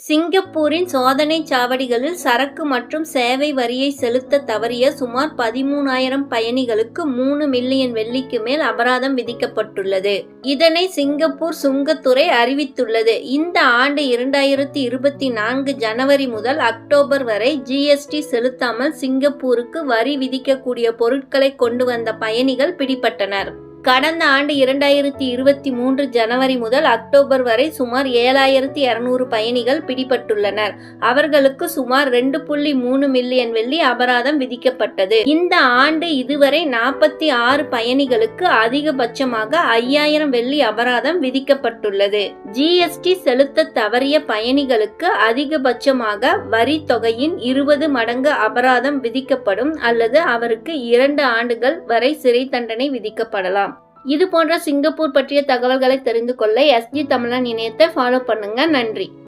சிங்கப்பூரின் சோதனைச் சாவடிகளில் சரக்கு மற்றும் சேவை வரியை செலுத்த தவறிய சுமார் 13,000 பயணிகளுக்கு 3 மில்லியன் வெள்ளிக்கு மேல் அபராதம் விதிக்கப்பட்டுள்ளது. இதனை சிங்கப்பூர் சுங்கத்துறை அறிவித்துள்ளது. இந்த ஆண்டு 2024 ஜனவரி முதல் அக்டோபர் வரை ஜிஎஸ்டி செலுத்தாமல் சிங்கப்பூருக்கு வரி விதிக்கக்கூடிய பொருட்களை கொண்டு வந்த பயணிகள் பிடிபட்டனர். கடந்த ஆண்டு 2023 ஜனவரி முதல் அக்டோபர் வரை சுமார் 7,200 பயணிகள் பிடிபட்டுள்ளனர். அவர்களுக்கு சுமார் 2.3 மில்லியன் வெள்ளி அபராதம் விதிக்கப்பட்டது. இந்த ஆண்டு இதுவரை 46 பயணிகளுக்கு அதிகபட்சமாக 5,000 வெள்ளி அபராதம் விதிக்கப்பட்டுள்ளது. ஜிஎஸ்டி செலுத்த தவறிய பயணிகளுக்கு அதிகபட்சமாக வரி தொகையின் 20 மடங்கு அபராதம் விதிக்கப்படும் அல்லது அவருக்கு 2 ஆண்டுகள் வரை சிறை தண்டனை விதிக்கப்படலாம். இது போன்ற சிங்கப்பூர் பற்றிய தகவல்களை தெரிந்து கொள்ள SG தமிழன் இணையத்தை ஃபாலோ பண்ணுங்க. நன்றி.